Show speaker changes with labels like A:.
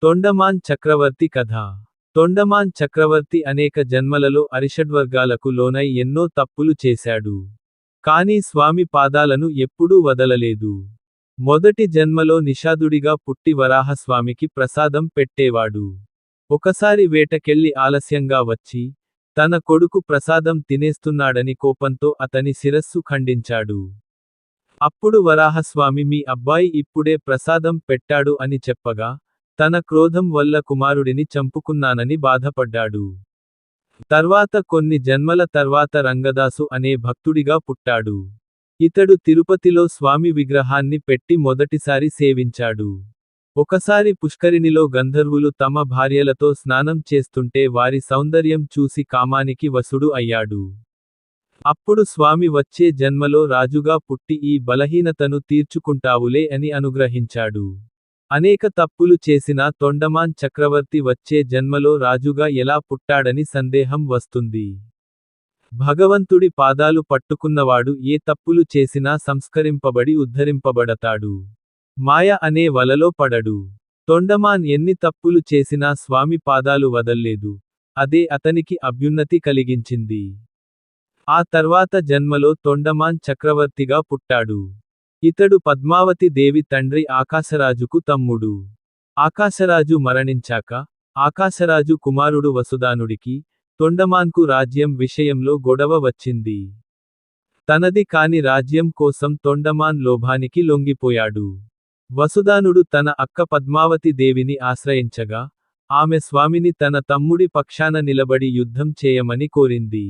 A: తొండమాన్ చక్రవర్తి కథ. తొండమాన్ చక్రవర్తి అనేక జన్మలలో అరిషడ్వర్గాలకు లోనై ఎన్నో తప్పులు చేశాడు. కాని స్వామి పాదాలను ఎప్పుడూ వదలలేదు. మొదటి జన్మలో నిషాదుడిగా పుట్టి వరాహస్వామికి ప్రసాదం పెట్టేవాడు. ఒకసారి వేటకెళ్ళి ఆలస్యంగా వచ్చి, తన కొడుకు ప్రసాదం తినేస్తున్నాడని కోపంతో అతని శిరస్సు ఖండించాడు. అప్పుడు వరాహస్వామి మీ అబ్బాయి ఇప్పుడే ప్రసాదం పెట్టాడు అని చెప్పగా, తన క్రోధం వల్ల కుమారుడిని చంపుకున్నానని బాధపడ్డాడు. తర్వాత కొన్ని జన్మల తర్వాత రంగదాసు అనే భక్తుడిగా పుట్టాడు. ఇతడు తిరుపతిలో స్వామి విగ్రహాన్ని పెట్టి మొదటిసారి సేవించాడు. ఒకసారి పుష్కరిణిలో గంధర్వులు తమ భార్యలతో స్నానం చేస్తుంటే వారి సౌందర్యం చూసి కామానికి వశుడు అయ్యాడు. అప్పుడు స్వామి వచ్చే జన్మలో రాజుగా పుట్టి ఈ బలహీనతను తీర్చుకుంటావులే అని అనుగ్రహించాడు. అనేక తప్పులు చేసిన తొండమాన్ చక్రవర్తి వచ్చే జన్మలో రాజుగా ఎలా పుట్టాడని సందేహం వస్తుంది. భగవంతుడి పాదాలు పట్టుకున్నవాడు ఏ తప్పులు చేసినా సంస్కరింపబడి ఉద్ధరింపబడతాడు. మాయ అనే వలలో పడడు. తొండమాన్ ఎన్ని తప్పులు చేసినా స్వామి పాదాలు వదల్లేదు. అదే అతనికి అభ్యున్నతి కలిగించింది. ఆ తర్వాత జన్మలో తొండమాన్ చక్రవర్తిగా పుట్టాడు. ఇతడు పద్మావతి దేవి తండ్రి ఆకాశరాజుకు తమ్ముడు. ఆకాశరాజు మరణించాక, ఆకాశరాజు కుమారుడు వసుదానుడికి, తొండమాన్కు రాజ్యం విషయంలో గొడవ వచ్చింది. తనది కాని రాజ్యం కోసం తొండమాన్ లోభానికి లొంగిపోయాడు. వసుదానుడు తన అక్క పద్మావతి దేవిని ఆశ్రయించగా, ఆమె స్వామిని తన తమ్ముడి పక్షాన నిలబడి యుద్ధం చేయమని కోరింది.